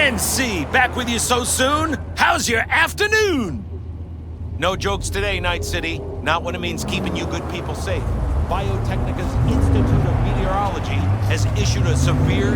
NC, back with you so soon? How's your afternoon? No jokes today, Night City. Not when it means keeping you good people safe. Biotechnica's Institute of Meteorology has issued a severe